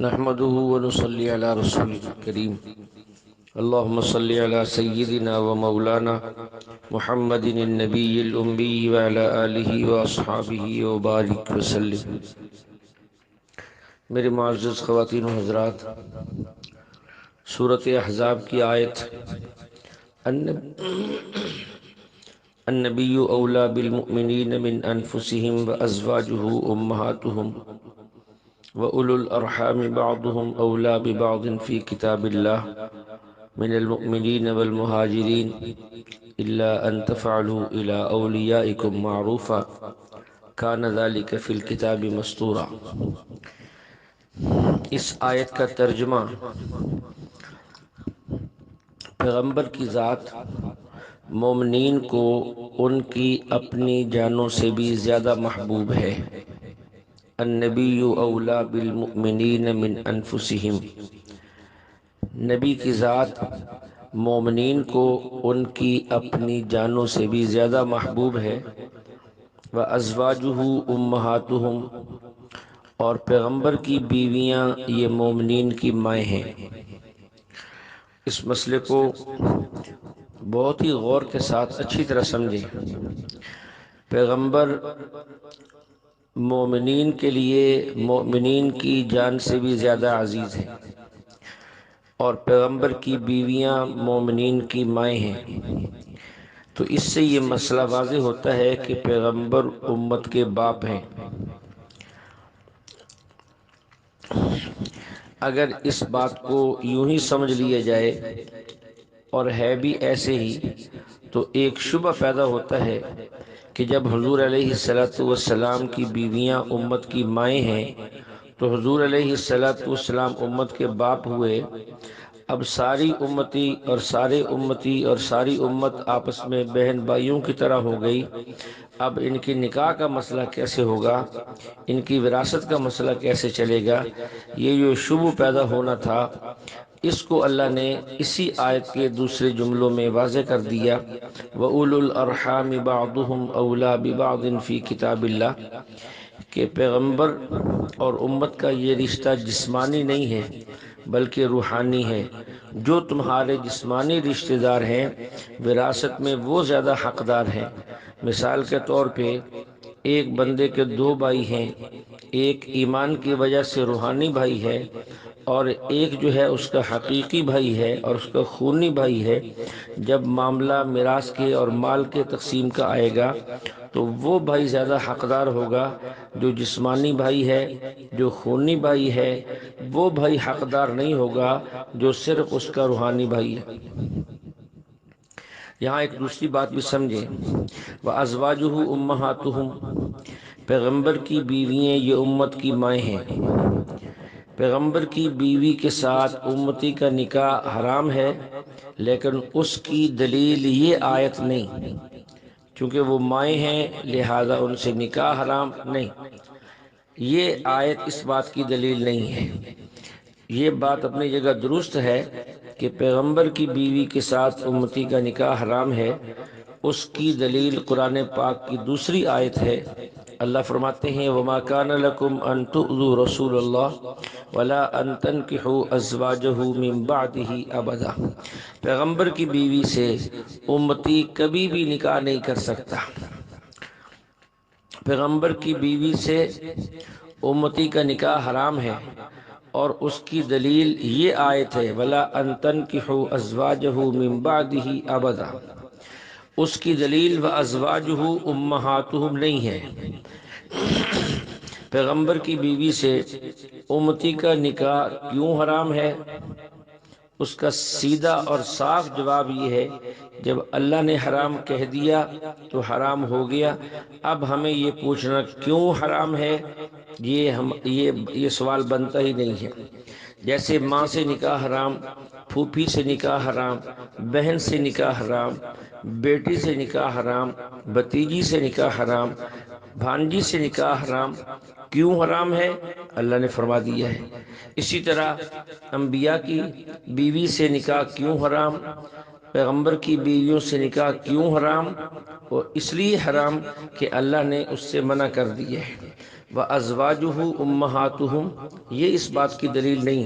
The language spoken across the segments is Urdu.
نحمده ونصلي على رسوله الكريم اللهم صل على سيدنا ومولانا محمد النبي الأمي وعلى آله وأصحابه وبارك وسلم۔ میرے معزز خواتین و حضرات، سورۃ احزاب کی آیت النبی اولا بالمؤمنین من انفسهم وازواجہ امہاتہم وَأُولُو الْأَرْحَامِ بَعْضُهُمْ أَوْلَى بِبَعْضٍ فِي كِتَابِ اللَّهِ مِنَ الْمُؤْمِنِينَ وَالْمُهَاجِرِينَ إِلَّا أَن تَفْعَلُوا إِلَىٰ أَوْلِيَائِكُمْ مَعْرُوفًا كَانَ ذَلِكَ فِي الْكِتَابِ مَسْطُورًا۔ اس آیت کا ترجمہ پیغمبر کی ذات مومنین کو ان کی اپنی جانوں سے بھی زیادہ محبوب ہے۔ النبی اولا بالمؤمنین من انفسہم، نبی کی ذات مومنین کو ان کی اپنی جانوں سے بھی زیادہ محبوب ہے۔ وازواجہ امہاتہم، اور پیغمبر کی بیویاں یہ مومنین کی مائیں ہیں۔ اس مسئلے کو بہت ہی غور کے ساتھ اچھی طرح سمجھیں۔ پیغمبر مومنین کے لیے مومنین کی جان سے بھی زیادہ عزیز ہیں، اور پیغمبر کی بیویاں مومنین کی مائیں ہیں۔ تو اس سے یہ مسئلہ واضح ہوتا ہے کہ پیغمبر امت کے باپ ہیں۔ اگر اس بات کو یوں ہی سمجھ لیا جائے، اور ہے بھی ایسے ہی، تو ایک شبہ پیدا ہوتا ہے کہ جب حضور علیہ السلام کی بیویاں امت کی مائیں ہیں تو حضور علیہ السلام امت کے باپ ہوئے۔ اب ساری امتی اور سارے امتی اور ساری امت آپس میں بہن بھائیوں کی طرح ہو گئی۔ اب ان کی نکاح کا مسئلہ کیسے ہوگا، ان کی وراثت کا مسئلہ کیسے چلے گا، یہ جو شبہ پیدا ہونا تھا، اس کو اللہ نے اسی آیت کے دوسرے جملوں میں واضح کر دیا۔ وَأُولُو الْأَرْحَامِ بَعْضُهُمْ أَوْلَى بِبَعْضٍ فِي كِتَابِ اللَّهِ، کہ پیغمبر اور امت کا یہ رشتہ جسمانی نہیں ہے بلکہ روحانی ہے۔ جو تمہارے جسمانی رشتہ دار ہیں وراثت میں وہ زیادہ حقدار ہیں۔ مثال کے طور پہ ایک بندے کے دو بھائی ہیں، ایک ایمان کی وجہ سے روحانی بھائی ہے، اور ایک جو ہے اس کا حقیقی بھائی ہے اور اس کا خونی بھائی ہے۔ جب معاملہ میراث کے اور مال کے تقسیم کا آئے گا تو وہ بھائی زیادہ حقدار ہوگا جو جسمانی بھائی ہے۔ جو خونی بھائی ہے وہ بھائی حقدار نہیں ہوگا جو صرف اس کا روحانی بھائی ہے۔ یہاں ایک دوسری بات بھی سمجھیں۔ وَأَزْوَاجُهُ أُمَّهَاتُهُمْ، پیغمبر کی بیوییں یہ امت کی مائیں ہیں۔ پیغمبر کی بیوی کے ساتھ امتی کا نکاح حرام ہے، لیکن اس کی دلیل یہ آیت نہیں، چونکہ وہ مائیں ہیں لہذا ان سے نکاح حرام نہیں۔ یہ آیت اس بات کی دلیل نہیں ہے۔ یہ بات اپنی جگہ درست ہے کہ پیغمبر کی بیوی کے ساتھ امتی کا نکاح حرام ہے۔ اس کی دلیل قرآن پاک کی دوسری آیت ہے۔ اللہ فرماتے ہیں وَمَا كَانَ لَكُمْ أَن تُؤْذُوا رَسُولَ اللَّهِ وَلَا أَن تَنكِحُوا أَزْوَاجَهُ مِن بَعْدِهِ أَبَدًا، پیغمبر کی بیوی سے امتی کبھی بھی نکاح نہیں کر سکتا۔ پیغمبر کی بیوی سے امتی کا نکاح حرام ہے، اور اس کی دلیل یہ آیت ہے وَلَا أَن تَنكِحُوا أَزْوَاجَهُ مِن بَعْدِهِ أَبَدًا۔ اس کی دلیل وَأَزْوَاجُهُ أُمَّهَاتُهُمْ نہیں ہے۔ پیغمبر کی بیوی سے امتی کا نکاح کیوں حرام ہے؟ اس کا سیدھا اور صاف جواب یہ ہے، جب اللہ نے حرام کہہ دیا تو حرام ہو گیا۔ اب ہمیں یہ پوچھنا کیوں حرام ہے، یہ سوال بنتا ہی نہیں ہے۔ جیسے ماں سے نکاح حرام، پھوپھی سے نکاح حرام، بہن سے نکاح حرام، بیٹی سے نکاح حرام، بھتیجی سے نکاح حرام، بھانجی سے نکاح حرام۔ کیوں حرام ہے؟ اللہ نے فرما دیا ہے۔ اسی طرح انبیاء کی بیوی سے نکاح کیوں حرام، پیغمبر کی بیویوں سے نکاح کیوں حرام؟ وہ اس لیے حرام کہ اللہ نے اس سے منع کر دیا ہے۔ وَأَزْوَاجُهُ أُمَّهَاتُهُمْ، یہ اس بات کی دلیل نہیں،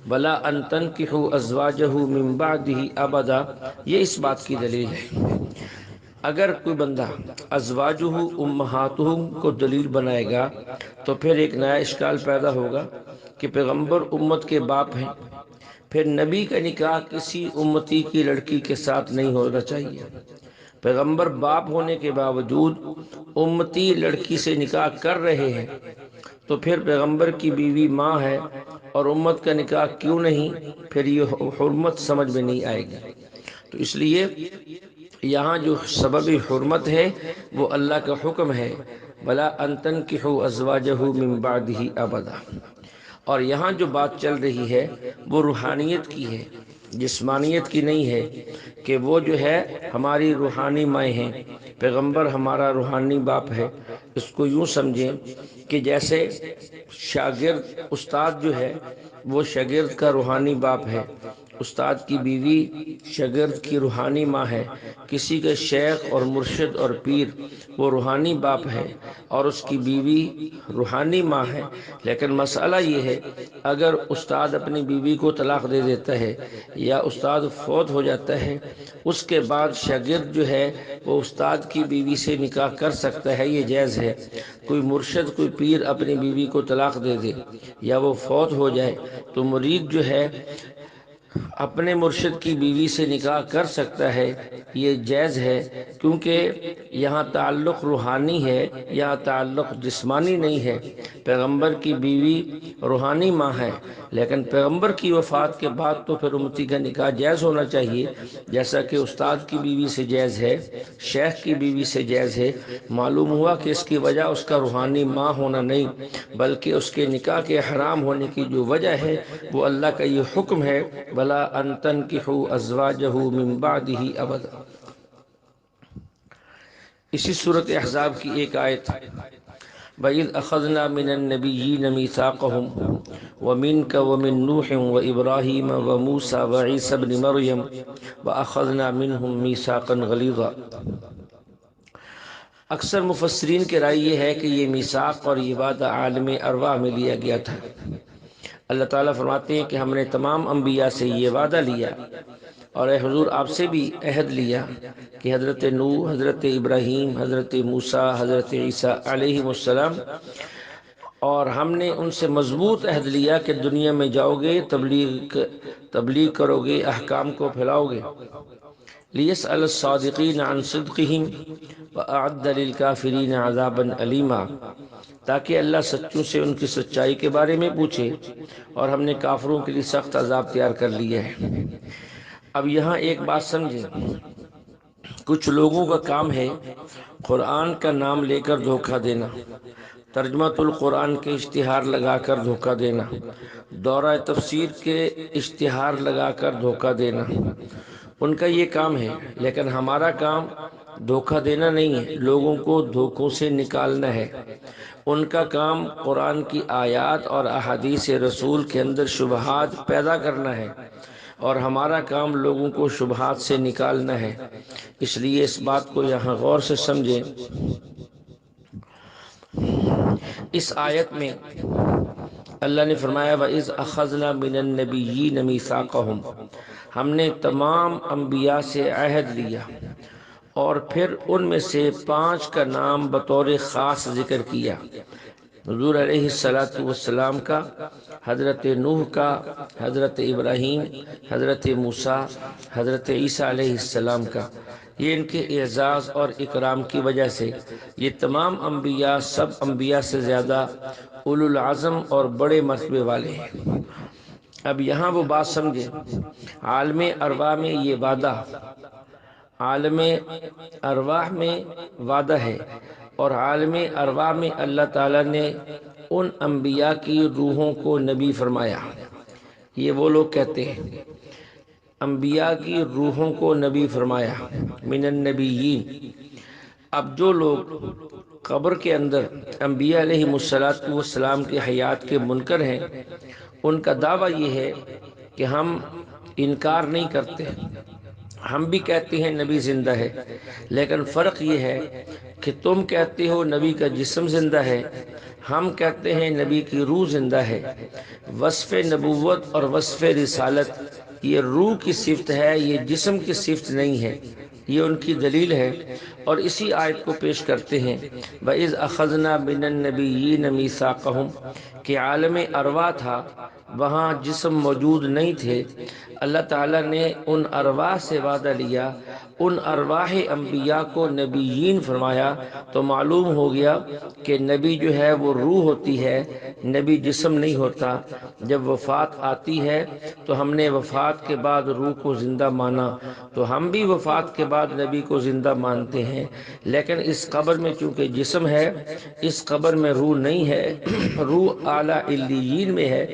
بلا ان تنکحوا ازواجہ من بعدہ ابدا، یہ اس بات کی دلیل ہے۔ اگر کوئی بندہ ازواجہ امہاتہم کو دلیل بنائے گا تو پھر ایک نیا اشکال پیدا ہوگا کہ پیغمبر امت کے باپ ہیں، پھر نبی کا نکاح کسی امتی کی لڑکی کے ساتھ نہیں ہونا چاہیے۔ پیغمبر باپ ہونے کے باوجود امتی لڑکی سے نکاح کر رہے ہیں تو پھر پیغمبر کی بیوی ماں ہے اور امت کا نکاح کیوں نہیں؟ پھر یہ حرمت سمجھ میں نہیں آئے گی۔ تو اس لیے یہاں جو سبب حرمت ہے وہ اللہ کا حکم ہے، بلا ان تنکحوا ازواجہ من بعدہ ابدا۔ اور یہاں جو بات چل رہی ہے وہ روحانیت کی ہے، جسمانیت کی نہیں ہے، کہ وہ جو ہے ہماری روحانی مائیں ہیں، پیغمبر ہمارا روحانی باپ ہے۔ اس کو یوں سمجھیں کہ جیسے شاگرد استاد جو ہے وہ شاگرد کا روحانی باپ ہے، استاد کی بیوی شاگرد کی روحانی ماں ہے، کسی کے شیخ اور مرشد اور پیر وہ روحانی باپ ہے اور اس کی بیوی روحانی ماں ہے۔ لیکن مسئلہ یہ ہے اگر استاد اپنی بیوی کو طلاق دے دیتا ہے یا استاد فوت ہو جاتا ہے، اس کے بعد شاگرد جو ہے وہ استاد کی بیوی سے نکاح کر سکتا ہے، یہ جائز ہے۔ کوئی مرشد کوئی پیر اپنی بیوی کو طلاق دے دے یا وہ فوت ہو جائے تو مرید جو ہے اپنے مرشد کی بیوی سے نکاح کر سکتا ہے، یہ جائز ہے، کیونکہ یہاں تعلق روحانی ہے، یہاں تعلق جسمانی نہیں ہے۔ پیغمبر کی بیوی روحانی ماں ہے، لیکن پیغمبر کی وفات کے بعد تو پھر امتی کا نکاح جائز ہونا چاہیے، جیسا کہ استاد کی بیوی سے جائز ہے، شیخ کی بیوی سے جائز ہے۔ معلوم ہوا کہ اس کی وجہ اس کا روحانی ماں ہونا نہیں، بلکہ اس کے نکاح کے حرام ہونے کی جو وجہ ہے وہ اللہ کا یہ حکم ہے، بلا ان تنکحوا ازواجہ من بعدہ ابدا۔ اسی سورۃ احزاب کی ایک آیت، وَإِذْ أَخَذْنَا مِنَ النَّبِيِّينَ مِيثَاقَهُمْ وَمِنْكَ وَمِن نُوحٍ وَإِبْرَاهِيمَ وَمُوسَى وَعِيسَى ابْنِ مَرْيَمَ وَأَخَذْنَا مِنْهُمْ مِيثَاقًا غَلِيظًا۔ اکثر مفسرین کی رائے یہ ہے کہ یہ میثاق اور یہ وعدہ عالم ارواح میں لیا گیا تھا۔ اللہ تعالیٰ فرماتے ہیں کہ ہم نے تمام انبیاء سے یہ وعدہ لیا اور اے حضور آپ سے بھی عہد لیا کہ حضرت نوح، حضرت ابراہیم، حضرت موسیٰ، حضرت عیسیٰ علیہ السلام، اور ہم نے ان سے مضبوط عہد لیا کہ دنیا میں جاؤ گے، تبلیغ کرو گے، احکام کو پھیلاؤ گے۔ لِيَسْأَلَ الصَّادِقِينَ عَنْ صِدْقِهِمْ وَأَعَدَّ لِلْكَافِرِينَ عَذَابًا أَلِيمًا، تاکہ اللہ سچوں سے ان کی سچائی کے بارے میں پوچھے، اور ہم نے کافروں کے لیے سخت عذاب تیار کر لیا ہے۔ اب یہاں ایک بات سمجھیں، کچھ لوگوں کا کام ہے قرآن کا نام لے کر دھوکہ دینا، ترجمۃ القرآن کے اشتہار لگا کر دھوکہ دینا، دورہ تفسیر کے اشتہار لگا کر دھوکہ دینا، ان کا یہ کام ہے۔ لیکن ہمارا کام دھوکہ دینا نہیں ہے، لوگوں کو دھوکوں سے نکالنا ہے۔ ان کا کام قرآن کی آیات اور احادیث رسول کے اندر شبہات پیدا کرنا ہے، اور ہمارا کام لوگوں کو شبہات سے نکالنا ہے۔ اس لیے اس بات کو یہاں غور سے سمجھیں۔ اس آیت میں اللہ نے فرمایا وَإِذْ أَخَذْنَا مِنَ النَّبِيِّينَ مِيثَاقَهُمْ، ہم نے تمام انبیاء سے عہد لیا، اور پھر ان میں سے 5 کا نام بطور خاص ذکر کیا، حضور علیہ السلام کا، حضرت نوح کا، حضرت ابراہیم، حضرت موسیٰ، حضرت عیسیٰ علیہ السلام کا۔ یہ ان کے اعزاز اور اکرام کی وجہ سے یہ تمام انبیاء سب انبیاء سے زیادہ اولو العزم اور بڑے مرتبے والے ہیں۔ اب یہاں وہ بات سمجھیں، عالم ارواح میں یہ وعدہ، عالم ارواح میں وعدہ ہے، اور عالم ارواح میں اللہ تعالیٰ نے ان انبیاء کی روحوں کو نبی فرمایا۔ یہ وہ لوگ کہتے ہیں انبیاء کی روحوں کو نبی فرمایا، من النبیین۔ اب جو لوگ قبر کے اندر انبیاء علیہ السلام کی حیات کے منکر ہیں، ان کا دعویٰ یہ ہے کہ ہم انکار نہیں کرتے، ہم بھی کہتے ہیں نبی زندہ ہے، لیکن فرق یہ ہے کہ تم کہتے ہو نبی کا جسم زندہ ہے، ہم کہتے ہیں نبی کی روح زندہ ہے۔ وصف نبوت اور وصف رسالت یہ روح کی صفت ہے، یہ جسم کی صفت نہیں ہے، یہ ان کی دلیل ہے۔ اور اسی آیت کو پیش کرتے ہیں وَإِذْ أَخَذْنَا مِنَ النَّبِيِّينَ مِيثَاقَهُمْ کہ عالم ارواح تھا، وہاں جسم موجود نہیں تھے۔ اللہ تعالیٰ نے ان ارواح سے وعدہ لیا، ان ارواح انبیاء کو نبیین فرمایا، تو معلوم ہو گیا کہ نبی جو ہے وہ روح ہوتی ہے، نبی جسم نہیں ہوتا۔ جب وفات آتی ہے تو ہم نے وفات کے بعد روح کو زندہ مانا، تو ہم بھی وفات کے بعد نبی کو زندہ مانتے ہیں، لیکن اس قبر میں چونکہ جسم ہے، اس قبر میں روح نہیں ہے، روح اعلیٰ علیین میں ہے،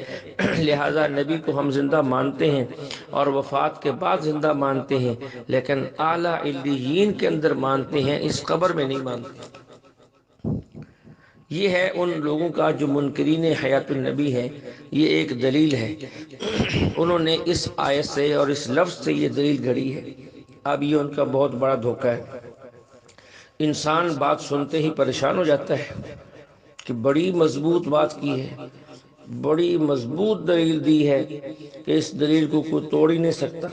لہذا نبی کو ہم زندہ مانتے ہیں اور وفات کے بعد زندہ مانتے ہیں، لیکن اعلیٰ علیین کے اندر مانتے ہیں، اس قبر میں نہیں مانتے۔ یہ ہے ان لوگوں کا جو منکرین حیات النبی ہیں، یہ ایک دلیل ہے۔ انہوں نے اس آیت سے اور اس لفظ سے یہ دلیل گھڑی ہے۔ اب یہ ان کا بہت بڑا دھوکہ ہے۔ انسان بات سنتے ہی پریشان ہو جاتا ہے کہ بڑی مضبوط بات کی ہے، بڑی مضبوط دلیل دی ہے کہ اس دلیل کو کوئی توڑ ہی نہیں سکتا،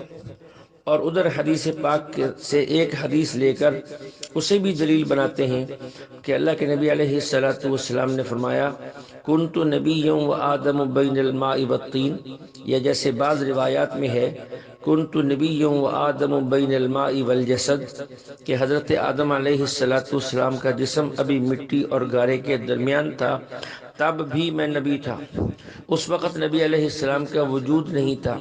اور ادھر حدیث پاک سے ایک حدیث لے کر اسے بھی دلیل بناتے ہیں کہ اللہ کے نبی علیہ السلام نے فرمایا کنت نبی و آدم بین الماء والطین، یا جیسے بعض روایات میں ہے کنت نبی و آدم بین الماء والجسد، کہ حضرت آدم علیہ السلام کا جسم ابھی مٹی اور گارے کے درمیان تھا، تب بھی میں نبی تھا۔ اس وقت نبی علیہ السلام کا وجود نہیں تھا،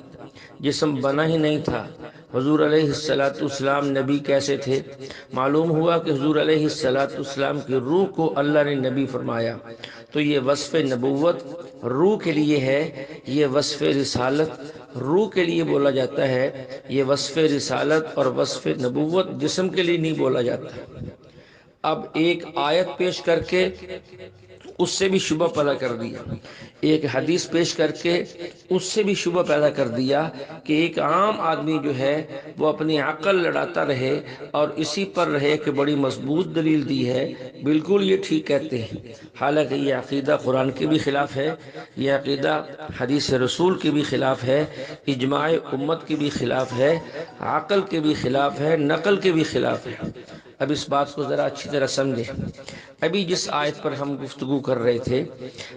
جسم بنا ہی نہیں تھا۔ حضور علیہ السلام نبی کیسے تھے؟ معلوم ہوا کہ حضور علیہ السلام کی روح کو اللہ نے نبی فرمایا، تو یہ وصف نبوت روح کے لیے ہے، یہ وصف رسالت روح کے لیے بولا جاتا ہے، یہ وصف رسالت اور وصف نبوت جسم کے لیے نہیں بولا جاتا۔ اب ایک آیت پیش کر کے اس سے بھی شبہ پیدا کر دیا، ایک حدیث پیش کر کے اس سے بھی شبہ پیدا کر دیا کہ ایک عام آدمی جو ہے وہ اپنی عقل لڑاتا رہے اور اسی پر رہے کہ بڑی مضبوط دلیل دی ہے، بالکل یہ ٹھیک کہتے ہیں، حالانکہ یہ عقیدہ قرآن کے بھی خلاف ہے، یہ عقیدہ حدیث رسول کے بھی خلاف ہے، اجماع امت کے بھی خلاف ہے، عقل کے بھی خلاف ہے، نقل کے بھی خلاف ہے۔ اب اس بات کو ذرا اچھی طرح سمجھیں۔ ابھی جس آیت پر ہم گفتگو کر رہے تھے،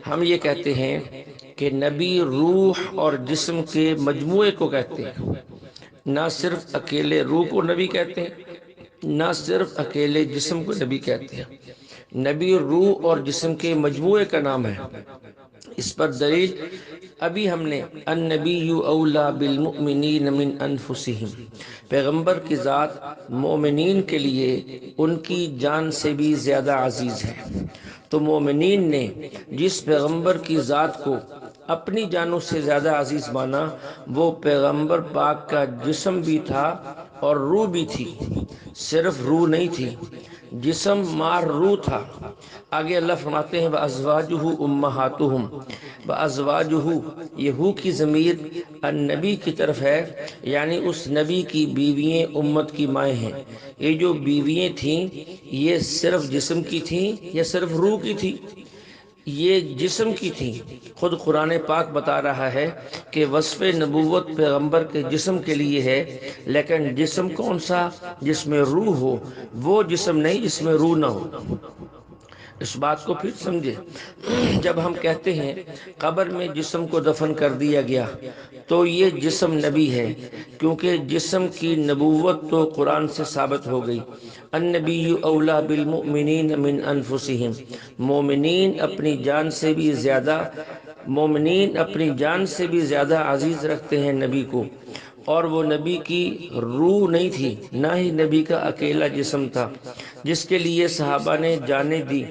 ہم یہ کہتے ہیں کہ نبی روح اور جسم کے مجموعے کو کہتے ہیں، نہ صرف اکیلے روح کو نبی کہتے ہیں، نہ صرف اکیلے جسم کو نبی کہتے ہیں، نبی روح اور جسم کے مجموعے کا نام ہے۔ اس پر دلیل ابھی ہم نے النبی اولا بالمؤمنین من انفسہم، پیغمبر کی ذات مومنین کے لیے ان کی جان سے بھی زیادہ عزیز ہے۔ تو مومنین نے جس پیغمبر کی ذات کو اپنی جانوں سے زیادہ عزیز مانا، وہ پیغمبر پاک کا جسم بھی تھا اور روح بھی تھی، صرف روح نہیں تھی، جسم مار روح تھا۔ آگے اللہ فرماتے ہیں وَأَزْوَاجُهُ أُمَّهَاتُهُمْ، وَأَزْوَاجُهُ یہ ہو کی ضمیر النبی کی طرف ہے، یعنی اس نبی کی بیوییں امت کی مائیں ہیں۔ یہ جو بیوییں تھیں یہ صرف جسم کی تھیں یا صرف روح کی تھی؟ یہ جسم کی تھیں۔ خود قرآن پاک بتا رہا ہے کہ وصف نبوت پیغمبر کے جسم کے لیے ہے، لیکن جسم کون سا؟ جس میں روح ہو، وہ جسم نہیں جس میں روح نہ ہو۔ اس بات کو پھر سمجھے، جب ہم کہتے ہیں قبر میں جسم کو دفن کر دیا گیا تو یہ جسم نبی ہے، کیونکہ جسم کی نبوت تو قرآن سے ثابت ہو گئی، النبی اولا بالمؤمنین من انفسہم، مومنین اپنی جان سے بھی زیادہ عزیز رکھتے ہیں نبی کو، اور وہ نبی کی روح نہیں تھی، نہ ہی نبی کا اکیلا جسم تھا، جس کے لیے صحابہ نے جانیں دی،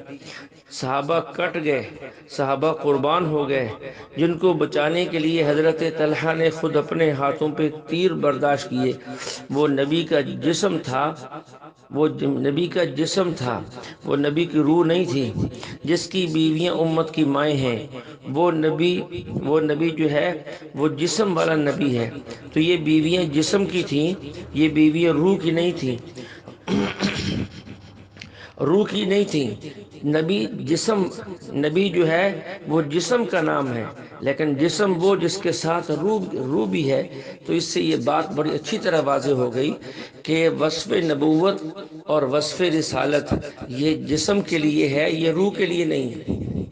صحابہ کٹ گئے، صحابہ قربان ہو گئے، جن کو بچانے کے لیے حضرت طلحہ نے خود اپنے ہاتھوں پہ تیر برداشت کیے۔ وہ نبی کا جسم تھا، وہ نبی کا جسم تھا، وہ نبی کی روح نہیں تھی۔ جس کی بیویاں امت کی مائیں ہیں، وہ نبی جو ہے وہ جسم والا نبی ہے، تو یہ بیویاں جسم کی تھیں، یہ بیویاں روح کی نہیں تھیں۔ روح کی نہیں تھی۔ نبی جسم، نبی جو ہے وہ جسم کا نام ہے، لیکن جسم وہ جس کے ساتھ روح بھی ہے۔ تو اس سے یہ بات بڑی اچھی طرح واضح ہو گئی کہ وصف نبوت اور وصف رسالت یہ جسم کے لیے ہے، یہ روح کے لیے نہیں ہے۔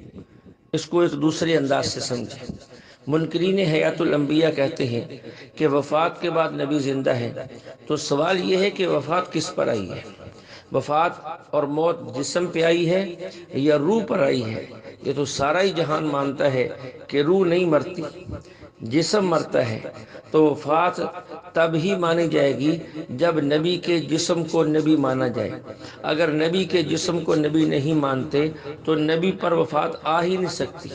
اس کو ایک دوسرے انداز سے سمجھیں۔ منکرین حیات الانبیاء کہتے ہیں کہ وفات کے بعد نبی زندہ ہے، تو سوال یہ ہے کہ وفات کس پر آئی ہے؟ وفات اور موت جسم پہ آئی ہے یا روح پر آئی ہے؟ یہ تو سارا ہی جہان مانتا ہے کہ روح نہیں مرتی، جسم مرتا ہے۔ تو وفات تب ہی مانی جائے گی جب نبی کے جسم کو نبی مانا جائے۔ اگر نبی کے جسم کو نبی نہیں مانتے تو نبی پر وفات آ ہی نہیں سکتی۔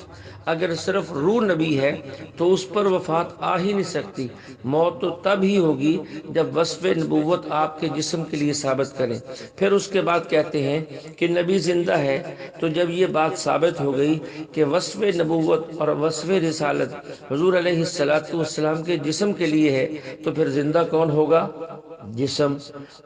اگر صرف روح نبی ہے تو اس پر وفات آ ہی نہیں سکتی۔ موت تو تب ہی ہوگی جب وصف نبوت آپ کے جسم کے لیے ثابت کریں۔ پھر اس کے بعد کہتے ہیں کہ نبی زندہ ہے، تو جب یہ بات ثابت ہو گئی کہ وصف نبوت اور وصف رسالت حضور علیہ السلام کے جسم کے لیے ہے، تو پھر زندہ کون ہوگا؟ جسم۔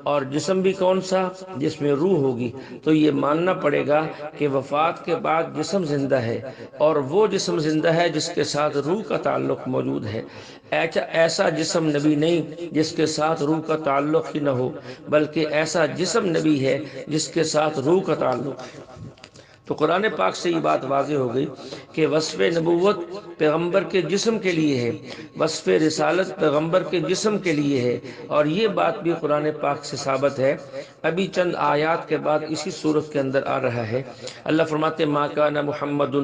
اور جسم بھی کون سا؟ جس میں روح ہوگی۔ تو یہ ماننا پڑے گا کہ وفات کے بعد جسم زندہ ہے، اور وہ جسم زندہ ہے جس کے ساتھ روح کا تعلق موجود ہے۔ ایسا جسم نبی نہیں جس کے ساتھ روح کا تعلق ہی نہ ہو، بلکہ ایسا جسم نبی ہے جس کے ساتھ روح کا تعلق ہے۔ تو قرآن پاک سے یہ بات واضح ہو گئی کہ وصف نبوت پیغمبر کے جسم کے لیے ہے، وصف رسالت پیغمبر کے جسم کے لیے ہے، اور یہ بات بھی قرآن پاک سے ثابت ہے۔ ابھی چند آیات کے بعد اسی صورت کے اندر آ رہا ہے، اللہ فرماتے ما کان محمد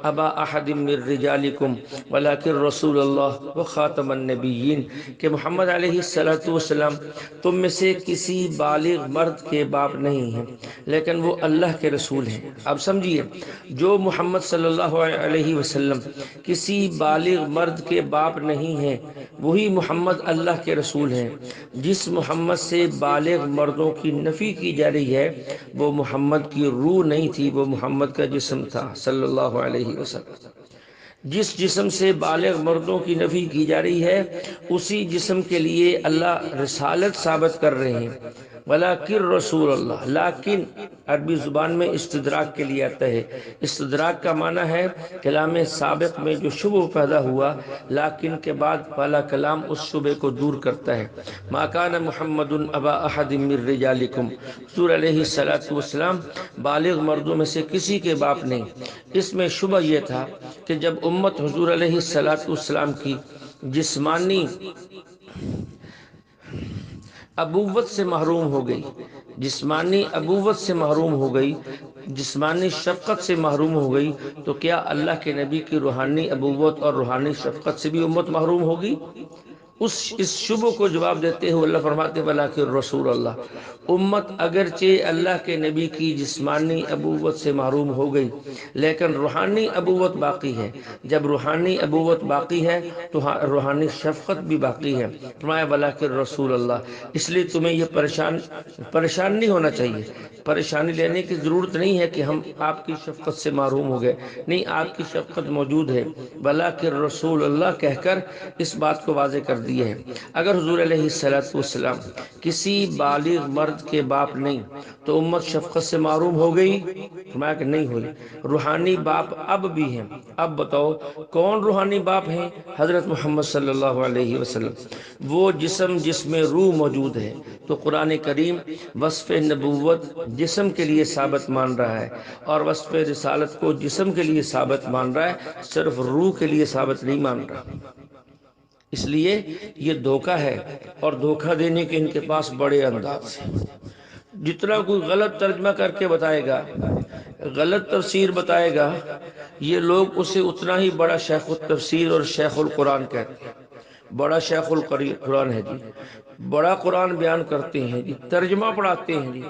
ابا احد من رجالکم ولکن رسول اللہ وخاتم النبیین، کہ محمد علیہ السلام تم میں سے کسی بالغ مرد کے باپ نہیں ہیں، لیکن وہ اللہ کے رسول ہیں۔ اب سمجھیے، جو محمد صلی اللہ علیہ وسلم کسی بالغ مرد کے باپ نہیں ہیں، وہی محمد اللہ کے رسول ہیں۔ جس محمد سے بالغ مردوں کی نفی کی جا رہی ہے وہ محمد کی روح نہیں تھی، وہ محمد کا جسم تھا صلی اللہ علیہ وسلم۔ جس جسم سے بالغ مردوں کی نفی کی جا رہی ہے اسی جسم کے لیے اللہ رسالت ثابت کر رہے ہیں، ولیکن رسول اللہ۔ لیکن عربی زبان میں استدراک کے لیے آتا ہے۔ استدراک کا معنی ہے کلام سابق میں جو شبہ پیدا ہوا، لیکن کے بعد والا کلام اس شبہ کو دور کرتا ہے۔ ما کان محمد ابا احد من رجالکم، حضور علیہ السلام بالغ مردوں میں سے کسی کے باپ نہیں۔ اس میں شبہ یہ تھا کہ جب امت حضور علیہ السلام کی جسمانی ابوت سے محروم ہو گئی، جسمانی ابوت سے محروم ہو گئی، جسمانی شفقت سے محروم ہو گئی، تو کیا اللہ کے نبی کی روحانی ابوت اور روحانی شفقت سے بھی امت محروم ہوگی؟ اس شبہ کو جواب دیتے ہوئے اللہ فرماتے ولیکن رسول اللہ، امت اگرچہ اللہ کے نبی کی جسمانی ابوت سے محروم ہو گئی لیکن روحانی ابوت باقی ہے۔ جب روحانی ابوت باقی ہے تو روحانی شفقت بھی باقی ہے۔ فرمایا ولیکن رسول اللہ، اس لیے تمہیں یہ پریشان نہیں ہونا چاہیے، پریشانی لینے کی ضرورت نہیں ہے کہ ہم آپ کی شفقت سے محروم ہو گئے، نہیں، آپ کی شفقت موجود ہے۔ ولیکن رسول اللہ کہہ کر اس بات کو واضح کر دیا ہے۔ اگر حضور علیہ السلام کسی بالغ مرد کے باپ نہیں تو امت شفقت سے محروم ہو گئی؟ فرمایا کہ نہیں ہوئی۔ روحانی باپ اب بھی ہیں۔ اب بتاؤ کون روحانی باپ ہیں؟ حضرت محمد صلی اللہ علیہ وسلم، وہ جسم جس میں روح موجود ہے۔ تو قرآن کریم وصف نبوت جسم کے لیے ثابت مان رہا ہے اور وصف رسالت کو جسم کے لیے ثابت مان رہا ہے، صرف روح کے لیے ثابت نہیں مان رہا۔ اس لیے یہ دھوکہ ہے، اور دھوکہ دینے کے ان کے پاس بڑے انداز ہیں۔ جتنا کوئی غلط ترجمہ کر کے بتائے گا، غلط تفسیر بتائے گا، یہ لوگ اسے اتنا ہی بڑا شیخ التفسیر اور شیخ القرآن کہتے ہیں۔ بڑا شیخ القرآن ہے جی، بڑا قرآن بیان کرتے ہیں جی، ترجمہ پڑھاتے ہیں جی،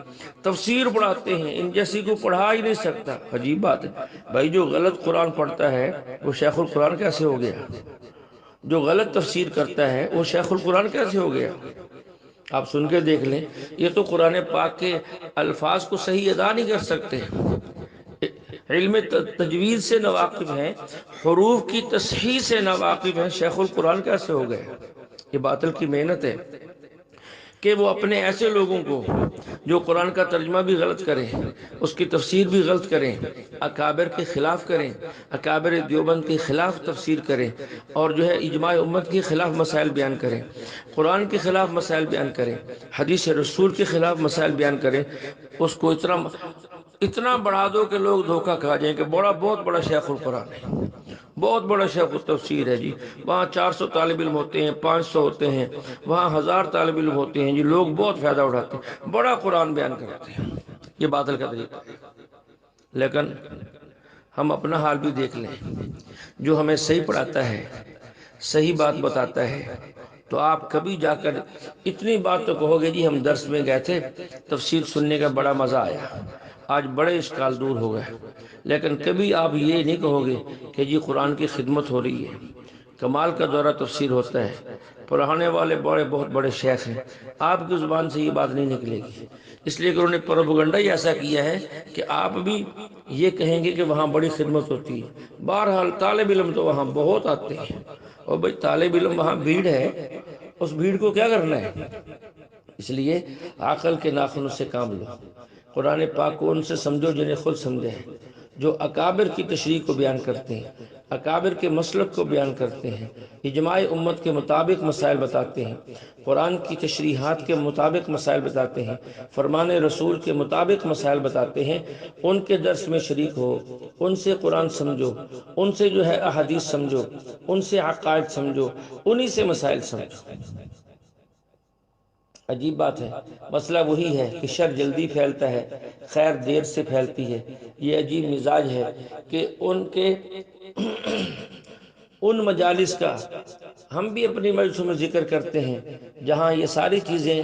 تفسیر پڑھاتے ہیں، ان جیسی کو پڑھا ہی نہیں سکتا۔ عجیب بات ہے بھائی، جو غلط قرآن پڑھتا ہے وہ شیخ القرآن کیسے ہو گیا؟ جو غلط تفسیر کرتا ہے وہ شیخ القرآن کیسے ہو گیا؟ آپ سن کے دیکھ لیں، یہ تو قرآن پاک کے الفاظ کو صحیح ادا نہیں کر سکتے، علم تجوید سے ناواقف ہیں، حروف کی تصحیح سے ناواقف ہیں، شیخ القرآن کیسے ہو گئے؟ یہ باطل کی محنت ہے کہ وہ اپنے ایسے لوگوں کو جو قرآن کا ترجمہ بھی غلط کریں، اس کی تفسیر بھی غلط کریں، اکابر کے خلاف کریں، اکابر دیوبند کے خلاف تفسیر کریں، اور جو ہے اجماع امت کے خلاف مسائل بیان کریں، قرآن کے خلاف مسائل بیان کریں، حدیث رسول کے خلاف مسائل بیان کریں، اس کو اتنا بڑھا دو کہ لوگ دھوکہ کھا جائیں کہ بہت بڑا شیخ القرآن ہے، بہت بڑا شیخ التفسیر ہے جی، وہاں 400 طالب علم ہوتے ہیں، 500 ہوتے ہیں، وہاں 1000 طالب علم ہوتے ہیں جی، لوگ بہت فائدہ اٹھاتے ہیں، بڑا قرآن بیان کرتے ہیں، یہ باطل کا طریقہ ہے۔ لیکن ہم اپنا حال بھی دیکھ لیں، جو ہمیں صحیح پڑھاتا ہے، صحیح بات بتاتا ہے، تو آپ کبھی جا کر اتنی بات تو کہو گے جی ہم درس میں گئے تھے، تفسیر سننے کا بڑا مزہ آیا، آج بڑے اشکال دور ہو گئے، لیکن کبھی آپ یہ نہیں کہو گے کہ جی قرآن کی خدمت ہو رہی ہے، کمال کا دورہ تفسیر ہوتا ہے، پڑھانے والے بہت بڑے شیخ ہیں، آپ کی زبان سے یہ بات نہیں نکلے گی، اس لیے کہ انہوں نے پروپیگنڈا ہی ایسا کیا ہے کہ آپ بھی یہ کہیں گے کہ وہاں بڑی خدمت ہوتی ہے۔ بہرحال طالب علم تو وہاں بہت آتے ہیں، اور بھئی طالب علم وہاں بھیڑ ہے، اس بھیڑ کو کیا کرنا ہے؟ اس لیے عقل کے ناخنوں سے کام لو، قرآن پاک کو ان سے سمجھو جنہیں خود سمجھے ہیں، جو اکابر کی تشریح کو بیان کرتے ہیں، اکابر کے مسلک کو بیان کرتے ہیں، اجماع امت کے مطابق مسائل بتاتے ہیں، قرآن کی تشریحات کے مطابق مسائل بتاتے ہیں، فرمان رسول کے مطابق مسائل بتاتے ہیں، ان کے درس میں شریک ہو، ان سے قرآن سمجھو، ان سے جو ہے احادیث سمجھو، ان سے عقائد سمجھو، انہی سے مسائل سمجھو۔ عجیب بات ہے، مسئلہ وہی ہے کہ شر جلدی پھیلتا ہے، خیر دیر سے پھیلتی ہے، یہ عجیب مزاج ہے کہ ان مجالس کا ہم بھی اپنی مجلسوں میں ذکر کرتے ہیں جہاں یہ ساری چیزیں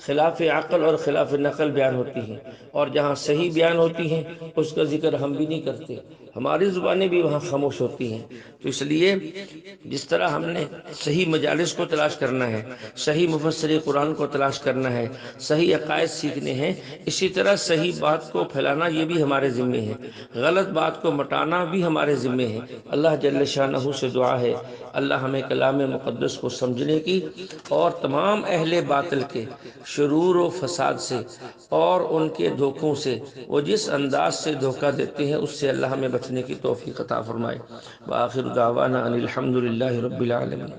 خلاف عقل اور خلاف نقل بیان ہوتی ہیں، اور جہاں صحیح بیان ہوتی ہیں اس کا ذکر ہم بھی نہیں کرتے، ہماری زبانیں بھی وہاں خاموش ہوتی ہیں۔ تو اس لیے جس طرح ہم نے صحیح مجالس کو تلاش کرنا ہے، صحیح مفسر قرآن کو تلاش کرنا ہے، صحیح عقائد سیکھنے ہیں، اسی طرح صحیح بات کو پھیلانا یہ بھی ہمارے ذمے ہے، غلط بات کو مٹانا بھی ہمارے ذمے ہے۔ اللہ جل شانہ سے دعا ہے اللہ ہمیں کلام مقدس کو سمجھنے کی اور تمام اہل باطل کے شرور و فساد سے اور ان کے دھوکوں سے، وہ جس انداز سے دھوکہ دیتے ہیں اس سے اللہ ہمیں بچنے کی توفیق عطا فرمائے۔ وآخر دعوانا ان الحمد للہ رب العالمین۔